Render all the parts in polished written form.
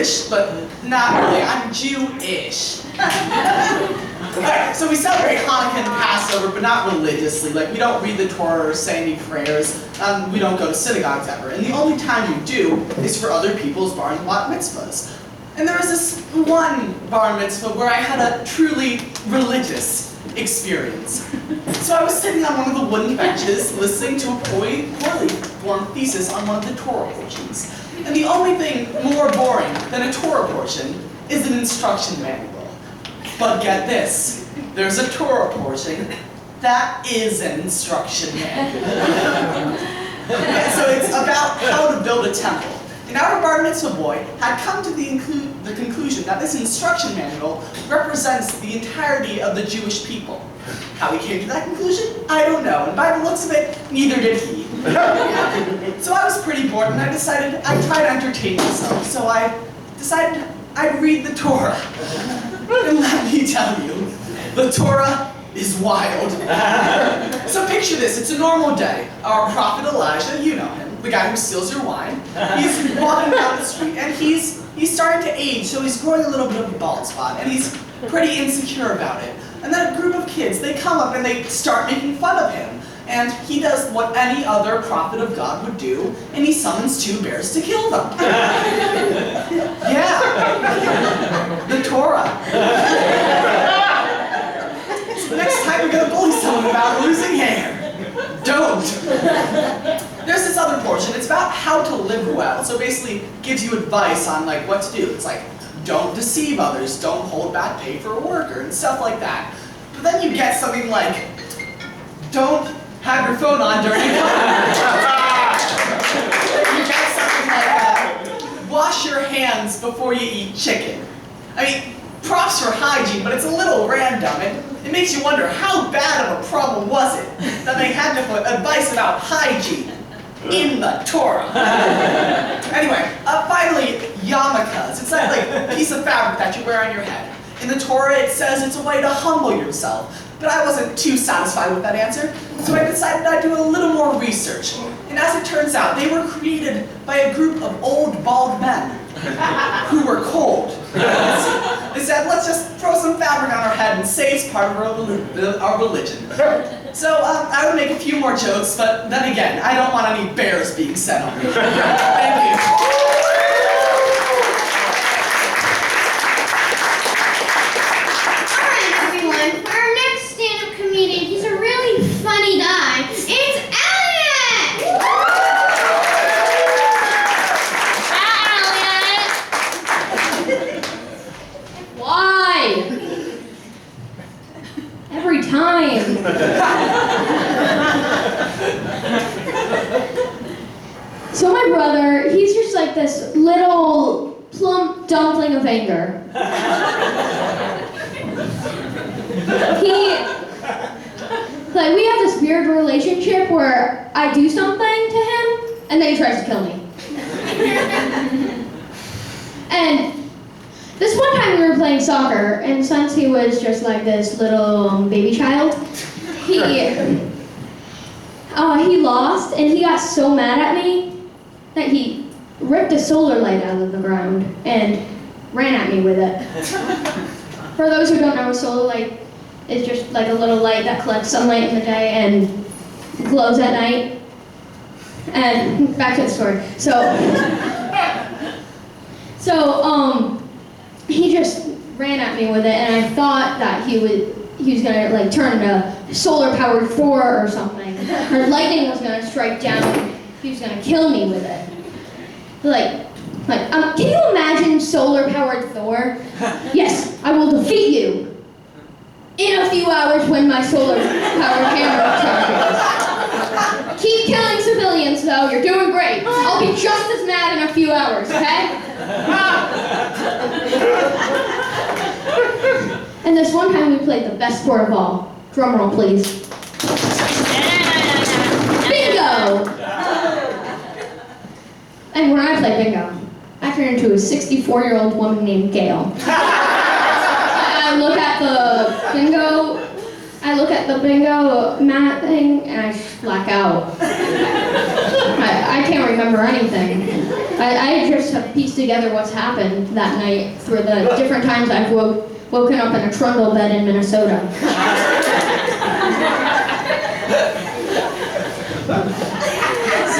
Jewish, but not really. I'm Jewish. Alright, so we celebrate Hanukkah and Passover, but not religiously. Like, we don't read the Torah or say any prayers. We don't go to synagogues ever. And the only time we do is for other people's bar and bat mitzvahs. And there was this one bar mitzvah where I had a truly religious experience. So I was sitting on one of the wooden benches listening to a poorly formed thesis on one of the Torah portions. And the only thing more boring than a Torah portion is an instruction manual. But get this, there's a Torah portion that is an instruction manual. So it's about how to build a temple. And our bar mitzvah boy had come to the conclusion that this instruction manual represents the entirety of the Jewish people. How he came to that conclusion, I don't know. And by the looks of it, neither did he. So I was pretty bored and I decided I'd try to entertain myself. So I decided I'd read the Torah. And let me tell you, the Torah is wild. So picture this, it's a normal day. Our prophet Elijah, you know him, the guy who steals your wine, he's walking down the street and he's starting to age, so he's growing a little bit of a bald spot, and he's pretty insecure about it. And then a group of kids, they come up and they start making fun of him. And he does what any other prophet of God would do, and he summons 2 bears to kill them. Yeah, the Torah. So the next time you're going to bully someone about losing hair, don't. There's this other portion, it's about how to live well. So basically gives you advice on like what to do. It's like, don't deceive others, don't hold back pay for a worker, and stuff like that. But then you get something like, don't have your phone on during you get something like, wash your hands before you eat chicken. I mean, props for hygiene, but it's a little random. It makes you wonder, how bad of a problem was it that they had to put advice about hygiene in the Torah? Anyway, finally, yarmulkes. It's that like piece of fabric that you wear on your head. In the Torah, it says it's a way to humble yourself. But I wasn't too satisfied with that answer, so I decided I'd do a little more research. And as it turns out, they were created by a group of old, bald men who were cold. They said, let's just throw some fabric on our head and say it's part of our religion. So I would make a few more jokes, but then again, I don't want any bears being set on me. Thank you. He's a really funny guy. It's Elliot! Elliot! Why? Every time. So my brother, he's just like this little plump dumpling of anger. Like, we have this weird relationship where I do something to him, and then he tries to kill me. And this one time we were playing soccer, and since he was just like this little baby child, he lost, and he got so mad at me that he ripped a solar light out of the ground and ran at me with it. For those who don't know, a solar light is just like a little light that collects sunlight in the day and glows at night. And back to the story. So he just ran at me with it, and I thought that he was gonna like turn into solar-powered Thor or something. Or lightning was gonna strike down. He was gonna kill me with it. Can you imagine solar-powered Thor? Yes, I will defeat you. In a few hours when my solar-powered hammer charges. Keep killing civilians, though. You're doing great. I'll be just as mad in a few hours, okay? And this one time we played the best sport of all. Drum roll, please. Bingo! And when I play bingo, I turn into a 64-year-old woman named Gail. I look at the bingo as look at the bingo mat thing and I just black out. I can't remember anything. I just have pieced together what's happened that night through the different times I've woken up in a trundle bed in Minnesota.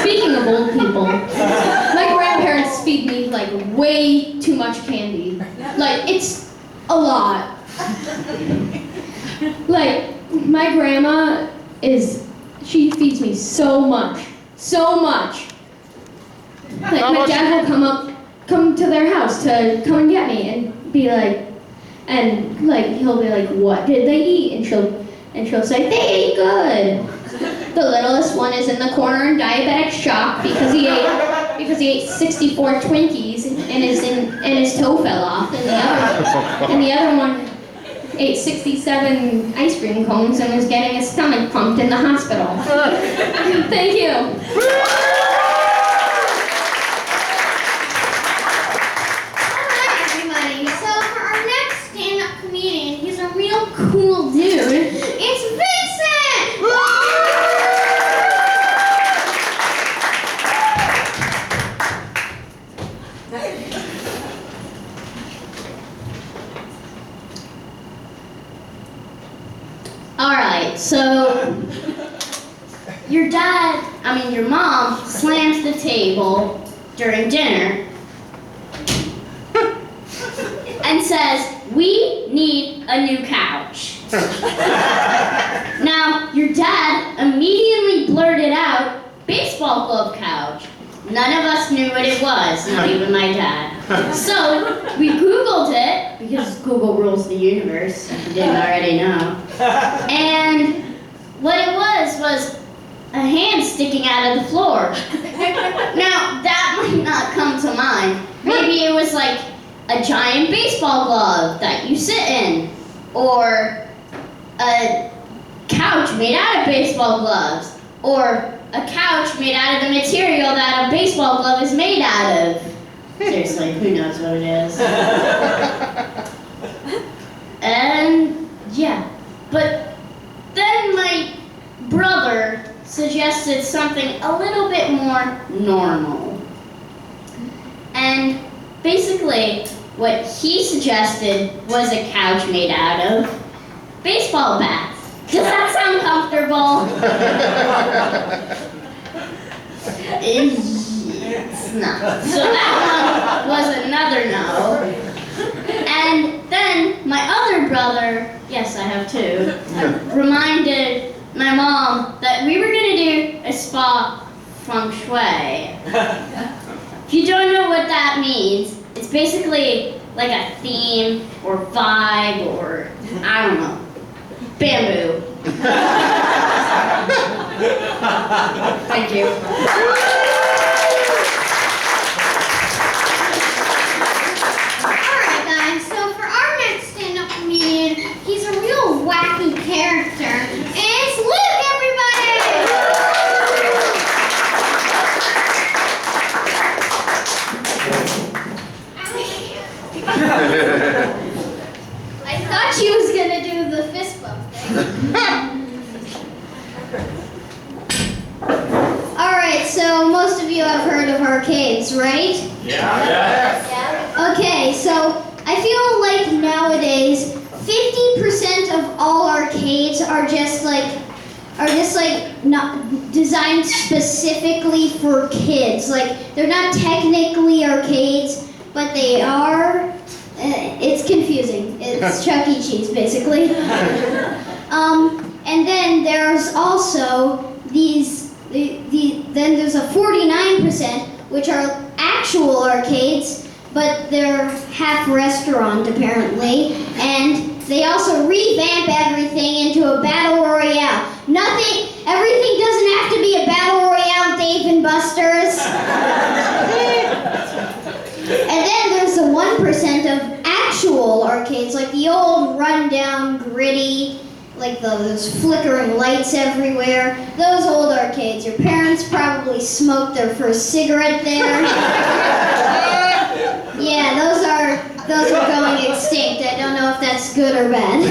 Speaking of old people, my grandparents feed me like way too much candy. Like, it's a lot. Like, my grandma she feeds me so much. Like, my dad will come to their house to come and get me and be like, he'll be like, what did they eat? And she'll say, they ate good. The littlest one is in the corner in diabetic shock because he ate 64 Twinkies and his toe fell off, and the other one ate 67 ice cream cones and was getting his stomach pumped in the hospital. Thank you. Alright, everybody. So for our next stand-up comedian, he's a real cool dude. It's Vincent! Alright, so your mom slams the table during dinner and says, we need a new couch. Now, your dad immediately blurted out, baseball glove couch. None of us knew what it was, not even my dad. So, we Googled it, because Google rules the universe, if you didn't already know. And what it was a hand sticking out of the floor. Now, that might not come to mind. Maybe it was like a giant baseball glove that you sit in, or a couch made out of baseball gloves, or a couch made out of the material that a baseball glove is made out of. Seriously, who knows what it is? And yeah, but then my brother suggested something a little bit more normal. And basically, what he suggested was a couch made out of baseball bats. Does that sound comfortable? It's not. So that one was another no. And then my other brother, yes I have two, reminded my mom that we were going to do a spa feng shui. If you don't know what that means, it's basically like a theme or vibe or, I don't know, bamboo. Thank you. Alright guys, so for our next stand-up comedian, he's a real wacky character. It's Luke, everybody! I thought she was gonna do the fist bump thing. Alright, so most of you have heard of arcades, right? Yeah. Okay, so I feel like nowadays 50% of all arcades are just like not designed specifically for kids. Like they're not technically arcades, but they are. It's confusing. It's Chuck E. Cheese, basically. And then there's also then there's a 49%, which are actual arcades, but they're half restaurant apparently, and they also revamp everything into a battle royale. Everything doesn't have to be a battle royale, Dave and Buster's. And then there's the 1% of actual arcades, like the old rundown, gritty, like those flickering lights everywhere. Those old arcades. Your parents probably smoked their first cigarette there. Yeah, those are going extinct. I don't know if that's good or bad.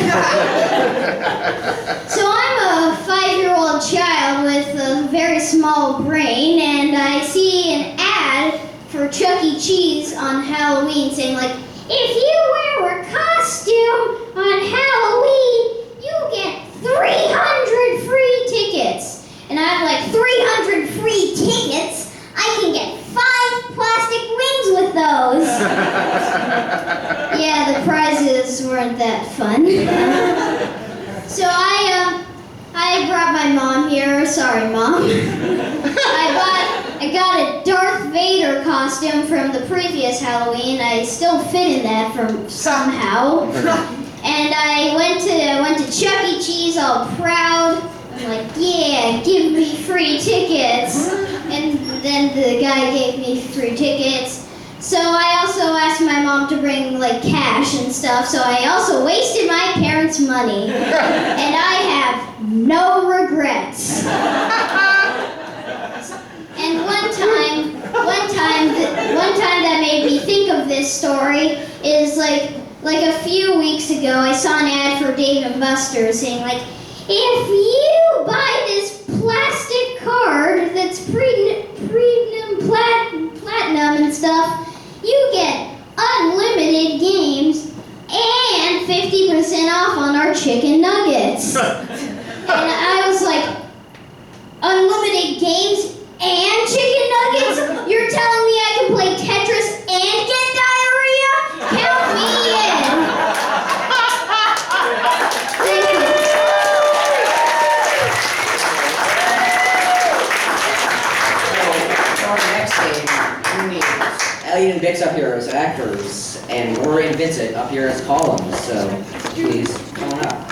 So I'm a 5-year-old child with a very small brain, and I see an ad for Chuck E. Cheese on Halloween saying like, if you wear a costume on Halloween, you get 300 free tickets. And I have like 300 free tickets. I can get 5 plastic wings with those. Yeah, the prizes weren't that fun. So I brought my mom here. Sorry, Mom. I got a Darth Vader costume from the previous Halloween. I still fit in that from somehow. And I went to Chuck E. Cheese all proud. I'm like, yeah, give me free tickets. And then the guy gave me free tickets. So I also asked my mom to bring like cash and stuff. So I also wasted my parents' money. And I have no regrets. And one time that made me think of this story is like a few weeks ago, I saw an ad for Dave & Buster's saying like, if you buy this plastic card that's platinum and stuff, you get unlimited games and 50% off on our chicken nuggets. And I was like, unlimited games and chicken nuggets? You're telling me I can play Tetris and get diarrhea? Count me in. Thank you. For our next game, we need Elliot and Vix up here as actors, and Rory and Vincent up here as columns. So please come on up.